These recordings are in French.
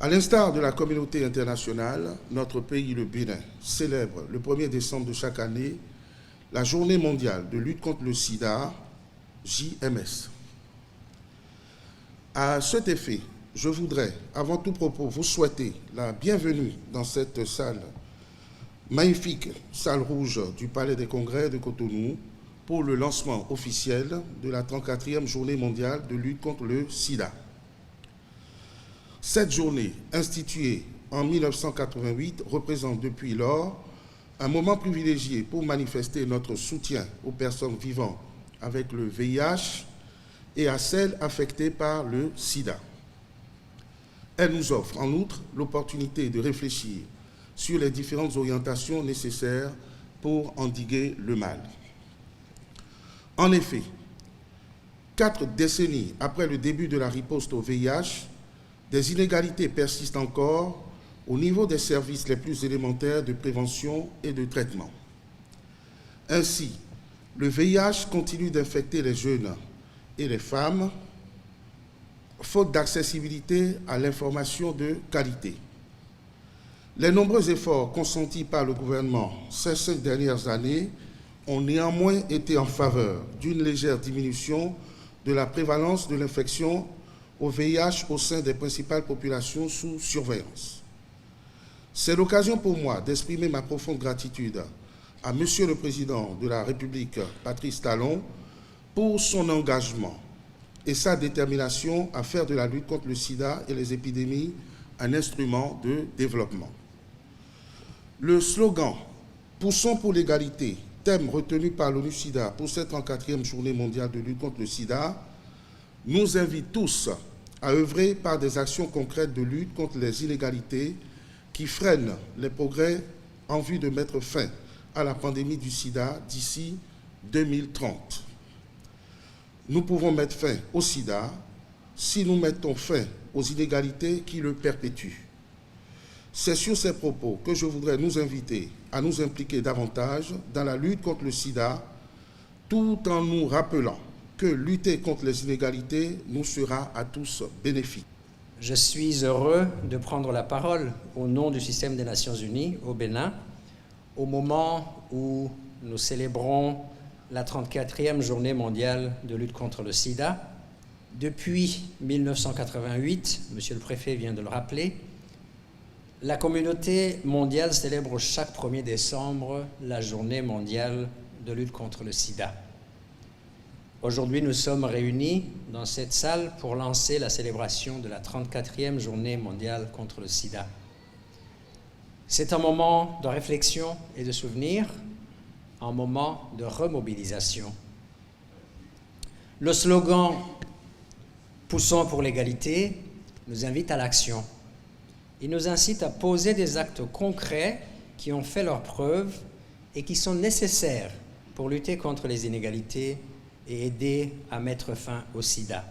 À l'instar de la communauté internationale, notre pays, le Bénin, célèbre le 1er décembre de chaque année la Journée mondiale de lutte contre le sida, JMS. À cet effet, je voudrais, avant tout propos, vous souhaiter la bienvenue dans cette salle, magnifique salle rouge du Palais des Congrès de Cotonou, pour le lancement officiel de la 34e Journée mondiale de lutte contre le sida. Cette journée, instituée en 1988, représente depuis lors un moment privilégié pour manifester notre soutien aux personnes vivant avec le VIH et à celles affectées par le sida. Elle nous offre en outre l'opportunité de réfléchir sur les différentes orientations nécessaires pour endiguer le mal. En effet, 4 décennies après le début de la riposte au VIH, des inégalités persistent encore au niveau des services les plus élémentaires de prévention et de traitement. Ainsi, le VIH continue d'infecter les jeunes et les femmes, faute d'accessibilité à l'information de qualité. Les nombreux efforts consentis par le gouvernement ces 5 dernières années ont néanmoins été en faveur d'une légère diminution de la prévalence de l'infection au VIH au sein des principales populations sous surveillance. C'est l'occasion pour moi d'exprimer ma profonde gratitude à Monsieur le Président de la République, Patrice Talon, pour son engagement et sa détermination à faire de la lutte contre le sida et les épidémies un instrument de développement. Le slogan « Poussons pour l'égalité », thème retenu par l'ONU-SIDA pour cette 34e Journée mondiale de lutte contre le sida, nous invite tous à œuvrer par des actions concrètes de lutte contre les inégalités qui freinent les progrès en vue de mettre fin à la pandémie du sida d'ici 2030. Nous pouvons mettre fin au sida si nous mettons fin aux inégalités qui le perpétuent. C'est sur ces propos que je voudrais nous inviter à nous impliquer davantage dans la lutte contre le sida, tout en nous rappelant que lutter contre les inégalités nous sera à tous bénéfique. Je suis heureux de prendre la parole au nom du système des Nations Unies au Bénin, au moment où nous célébrons la 34e Journée mondiale de lutte contre le sida. Depuis 1988, Monsieur le Préfet vient de le rappeler, la communauté mondiale célèbre chaque 1er décembre la Journée mondiale de lutte contre le sida. Aujourd'hui, nous sommes réunis dans cette salle pour lancer la célébration de la 34e Journée mondiale contre le sida. C'est un moment de réflexion et de souvenir, un moment de remobilisation. Le slogan « Poussons pour l'égalité » nous invite à l'action. Il nous incite à poser des actes concrets qui ont fait leurs preuves et qui sont nécessaires pour lutter contre les inégalités et aider à mettre fin au sida.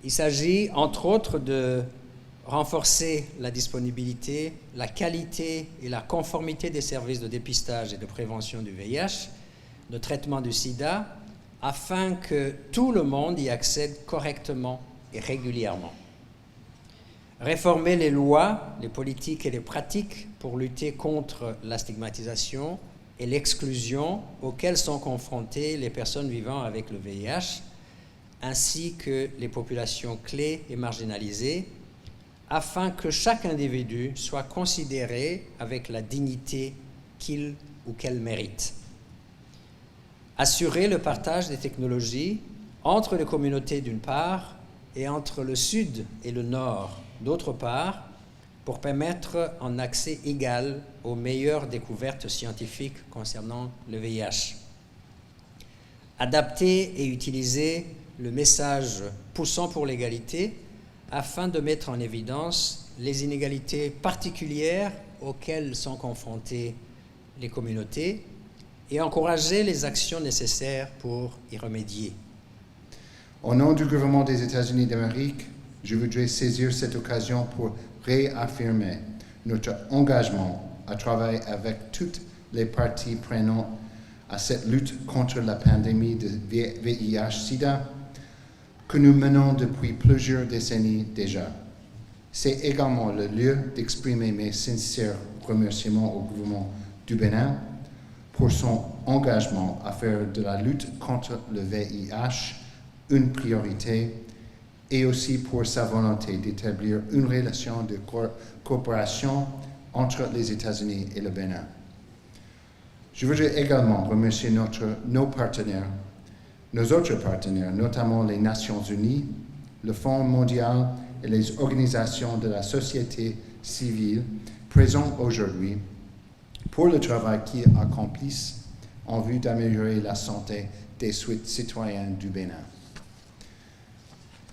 Il s'agit, entre autres, de renforcer la disponibilité, la qualité et la conformité des services de dépistage et de prévention du VIH, de traitement du sida, afin que tout le monde y accède correctement et régulièrement. Réformer les lois, les politiques et les pratiques pour lutter contre la stigmatisation et l'exclusion auxquelles sont confrontées les personnes vivant avec le VIH, ainsi que les populations clés et marginalisées, afin que chaque individu soit considéré avec la dignité qu'il ou qu'elle mérite. Assurer le partage des technologies entre les communautés d'une part et entre le Sud et le Nord d'autre part, pour permettre un accès égal aux meilleures découvertes scientifiques concernant le VIH. Adapter et utiliser le message « Poussons pour l'égalité » afin de mettre en évidence les inégalités particulières auxquelles sont confrontées les communautés et encourager les actions nécessaires pour y remédier. Au nom du gouvernement des États-Unis d'Amérique, je voudrais saisir cette occasion pour réaffirmer notre engagement à travailler avec toutes les parties prenantes à cette lutte contre la pandémie de VIH-Sida que nous menons depuis plusieurs décennies déjà. C'est également le lieu d'exprimer mes sincères remerciements au gouvernement du Bénin pour son engagement à faire de la lutte contre le VIH une priorité et aussi pour sa volonté d'établir une relation de coopération entre les États-Unis et le Bénin. Je voudrais également remercier nos partenaires, nos autres partenaires, notamment les Nations Unies, le Fonds mondial et les organisations de la société civile présents aujourd'hui pour le travail qu'ils accomplissent en vue d'améliorer la santé des citoyens du Bénin.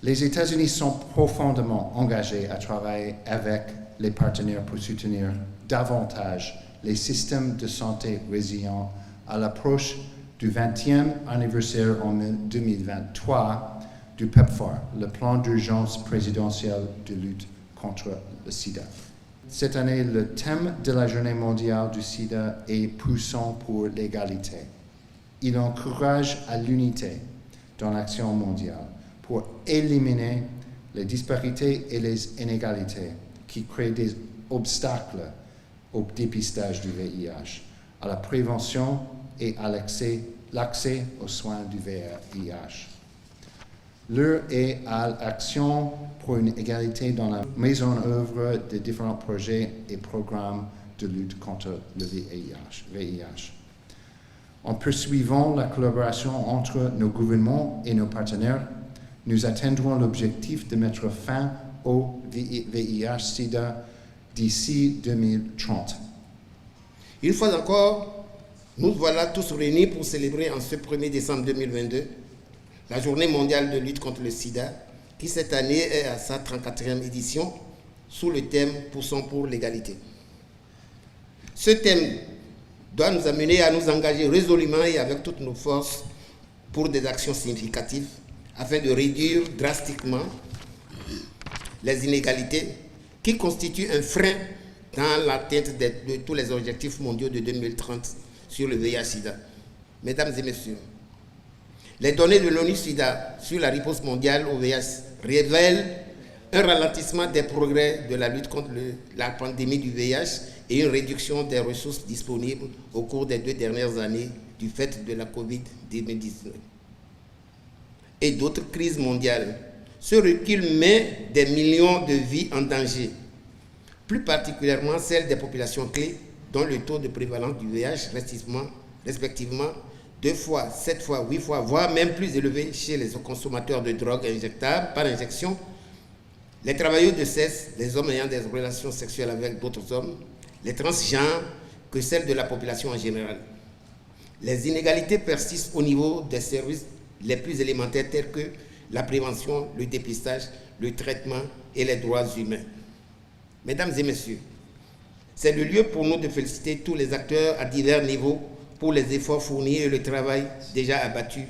Les États-Unis sont profondément engagés à travailler avec les partenaires pour soutenir davantage les systèmes de santé résilients à l'approche du 20e anniversaire en 2023 du PEPFAR, le plan d'urgence présidentiel de lutte contre le sida. Cette année, le thème de la Journée mondiale du sida est « Poussons pour l'égalité ». Il encourage à l'unité dans l'action mondiale pour éliminer les disparités et les inégalités qui créent des obstacles au dépistage du VIH, à la prévention et à l'accès aux soins du VIH. L'heure est à l'action pour une égalité dans la mise en œuvre de différents projets et programmes de lutte contre le VIH. En poursuivant la collaboration entre nos gouvernements et nos partenaires, nous atteindrons l'objectif de mettre fin au VIH-Sida d'ici 2030. Une fois encore, nous voilà tous réunis pour célébrer en ce 1er décembre 2022 la Journée mondiale de lutte contre le sida, qui cette année est à sa 34e édition, sous le thème « Poussons pour l'égalité ». Ce thème doit nous amener à nous engager résolument et avec toutes nos forces pour des actions significatives afin de réduire drastiquement les inégalités qui constituent un frein dans l'atteinte de tous les objectifs mondiaux de 2030 sur le VIH-Sida. Mesdames et messieurs, les données de l'ONU-SIDA sur la riposte mondiale au VIH révèlent un ralentissement des progrès de la lutte contre la pandémie du VIH et une réduction des ressources disponibles au cours des 2 dernières années du fait de la COVID-19 et d'autres crises mondiales. Ce recul met des millions de vies en danger, plus particulièrement celles des populations clés dont le taux de prévalence du VIH respectivement 2 fois, 7 fois, 8 fois, voire même plus élevé chez les consommateurs de drogues injectables par injection, les travailleurs de sexe, les hommes ayant des relations sexuelles avec d'autres hommes, les transgenres, que celles de la population en général. Les inégalités persistent au niveau des services les plus élémentaires tels que la prévention, le dépistage, le traitement et les droits humains. Mesdames et messieurs, c'est le lieu pour nous de féliciter tous les acteurs à divers niveaux pour les efforts fournis et le travail déjà abattu.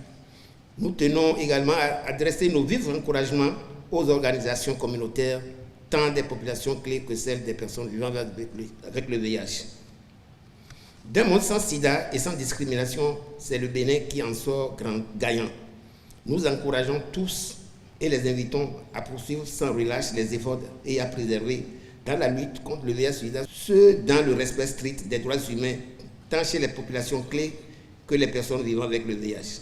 Nous tenons également à adresser nos vifs encouragements aux organisations communautaires, tant des populations clés que celles des personnes vivant avec le VIH. D'un monde sans sida et sans discrimination, c'est le Bénin qui en sort gagnant. Nous encourageons tous et les invitons à poursuivre sans relâche les efforts et à préserver dans la lutte contre le VIH-Sida, ce dans le respect strict des droits humains, tant chez les populations clés que les personnes vivant avec le VIH.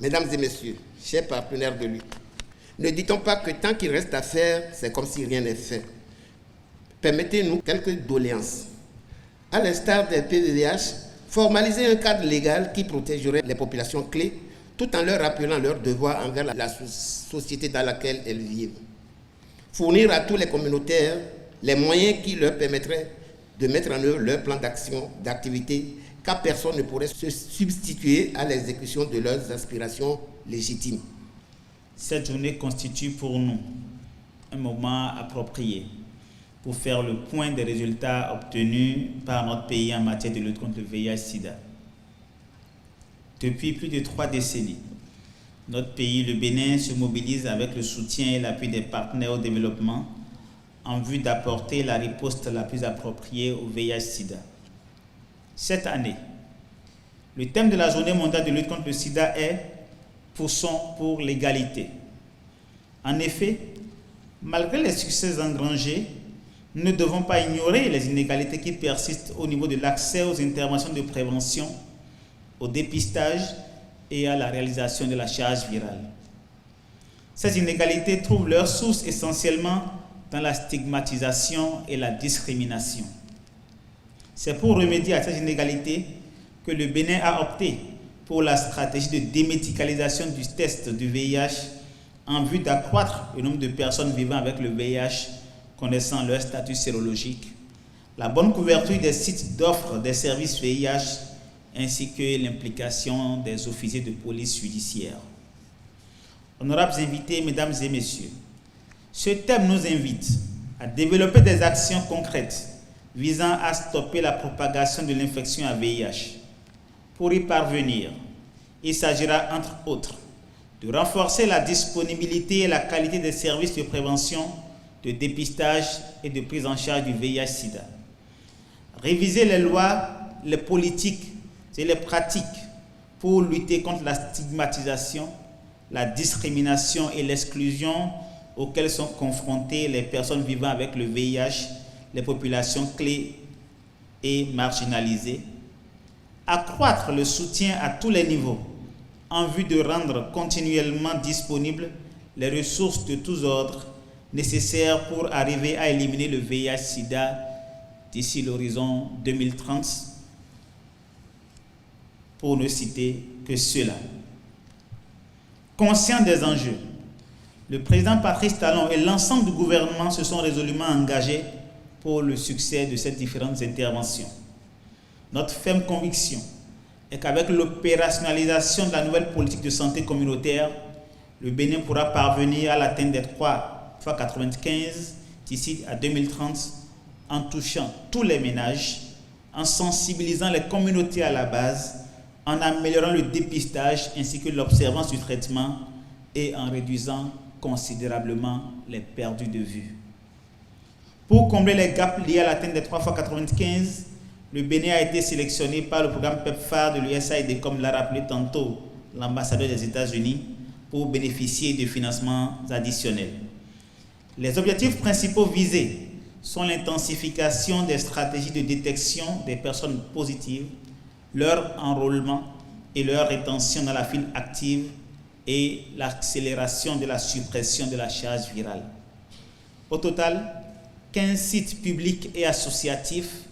Mesdames et messieurs, chers partenaires de lutte, ne dit-on pas que tant qu'il reste à faire, c'est comme si rien n'est fait. Permettez-nous quelques doléances. À l'instar des PVVH, formaliser un cadre légal qui protégerait les populations clés tout en leur rappelant leurs devoirs envers la société dans laquelle elles vivent. Fournir à tous les communautaires les moyens qui leur permettraient de mettre en œuvre leur plan d'action, d'activité, car personne ne pourrait se substituer à l'exécution de leurs aspirations légitimes. Cette journée constitue pour nous un moment approprié pour faire le point des résultats obtenus par notre pays en matière de lutte contre le VIH-Sida. Depuis plus de 3 décennies, notre pays, le Bénin, se mobilise avec le soutien et l'appui des partenaires au développement en vue d'apporter la riposte la plus appropriée au VIH-Sida. Cette année, le thème de la Journée mondiale de lutte contre le sida est « Poussons pour l'égalité ». En effet, Malgré les succès engrangés, nous ne devons pas ignorer les inégalités qui persistent au niveau de l'accès aux interventions de prévention, au dépistage et à la réalisation de la charge virale. Ces inégalités trouvent leur source essentiellement dans la stigmatisation et la discrimination. C'est pour remédier à ces inégalités que le Bénin a opté pour la stratégie de démédicalisation du test du VIH en vue d'accroître le nombre de personnes vivant avec le VIH connaissant leur statut sérologique, la bonne couverture des sites d'offres des services VIH ainsi que l'implication des officiers de police judiciaire. Honorables invités, mesdames et messieurs, ce thème nous invite à développer des actions concrètes visant à stopper la propagation de l'infection à VIH. Pour y parvenir, il s'agira entre autres de renforcer la disponibilité et la qualité des services de prévention, de dépistage et de prise en charge du VIH-Sida. Réviser les lois, les politiques et les pratiques pour lutter contre la stigmatisation, la discrimination et l'exclusion auxquelles sont confrontées les personnes vivant avec le VIH, les populations clés et marginalisées. Accroître le soutien à tous les niveaux en vue de rendre continuellement disponibles les ressources de tous ordres nécessaires pour arriver à éliminer le VIH-Sida d'ici l'horizon 2030, pour ne citer que cela. Conscient des enjeux, le président Patrice Talon et l'ensemble du gouvernement se sont résolument engagés pour le succès de ces différentes interventions. Notre ferme conviction est qu'avec l'opérationnalisation de la nouvelle politique de santé communautaire, le Bénin pourra parvenir à l'atteinte des 3x95 d'ici à 2030 en touchant tous les ménages, en sensibilisant les communautés à la base, en améliorant le dépistage ainsi que l'observance du traitement et en réduisant considérablement les perdus de vue. Pour combler les gaps liés à l'atteinte des 3x95, le Bénin a été sélectionné par le programme PEPFAR de l'USAID, comme l'a rappelé tantôt l'ambassadeur des États-Unis, pour bénéficier de financements additionnels. Les objectifs principaux visés sont l'intensification des stratégies de détection des personnes positives, leur enrôlement et leur rétention dans la file active et l'accélération de la suppression de la charge virale. Au total, 15 sites publics et associatifs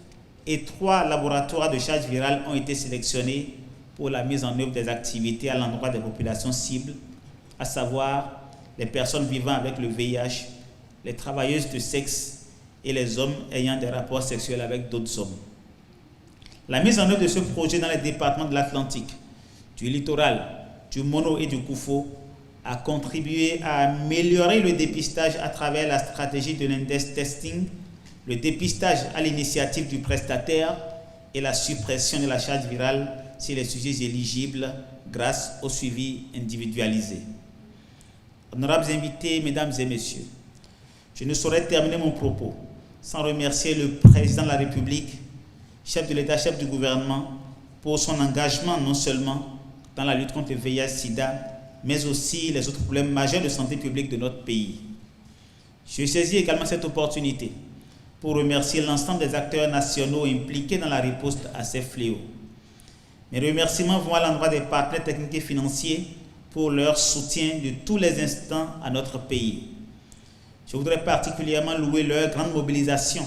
et 3 laboratoires de charge virale ont été sélectionnés pour la mise en œuvre des activités à l'endroit des populations cibles, à savoir les personnes vivant avec le VIH, les travailleuses de sexe et les hommes ayant des rapports sexuels avec d'autres hommes. La mise en œuvre de ce projet dans les départements de l'Atlantique, du littoral, du Mono et du Koufo a contribué à améliorer le dépistage à travers la stratégie de l'index testing, le dépistage à l'initiative du prestataire et la suppression de la charge virale chez les sujets éligibles grâce au suivi individualisé. Honorables invités, mesdames et messieurs, je ne saurais terminer mon propos sans remercier le président de la République, chef de l'État, chef du gouvernement, pour son engagement non seulement dans la lutte contre le VIH-Sida, mais aussi les autres problèmes majeurs de santé publique de notre pays. Je saisis également cette opportunité pour remercier l'ensemble des acteurs nationaux impliqués dans la riposte à ces fléaux. Mes remerciements vont à l'endroit des partenaires techniques et financiers pour leur soutien de tous les instants à notre pays. Je voudrais particulièrement louer leur grande mobilisation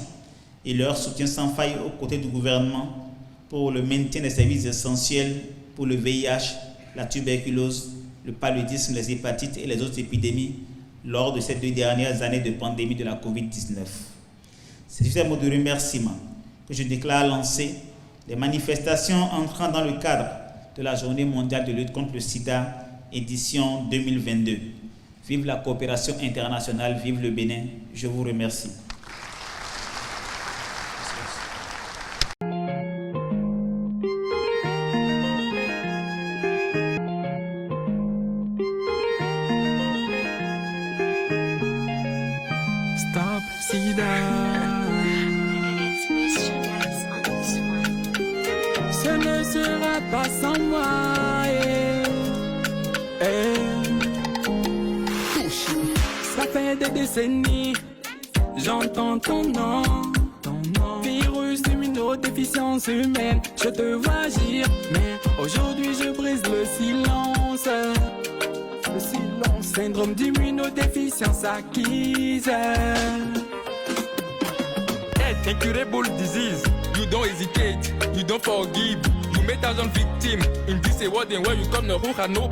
et leur soutien sans faille aux côtés du gouvernement pour le maintien des services essentiels pour le VIH, la tuberculose, le paludisme, les hépatites et les autres épidémies lors de ces 2 dernières années de pandémie de la COVID-19. C'est sur ces mots de remerciement que je déclare lancer les manifestations entrant dans le cadre de la Journée mondiale de lutte contre le sida, édition 2022. Vive la coopération internationale, vive le Bénin. Je vous remercie. Stop Sida. Ce ne sera pas sans moi. Ça fait des décennies, j'entends ton nom. Virus, immunodéficience humaine, je te vois agir, mais aujourd'hui je brise le silence. Le silence, syndrome d'immunodéficience acquise. Incurable disease, you don't hesitate, you don't forgive. You make thousands victims in this world and where you come, no who had no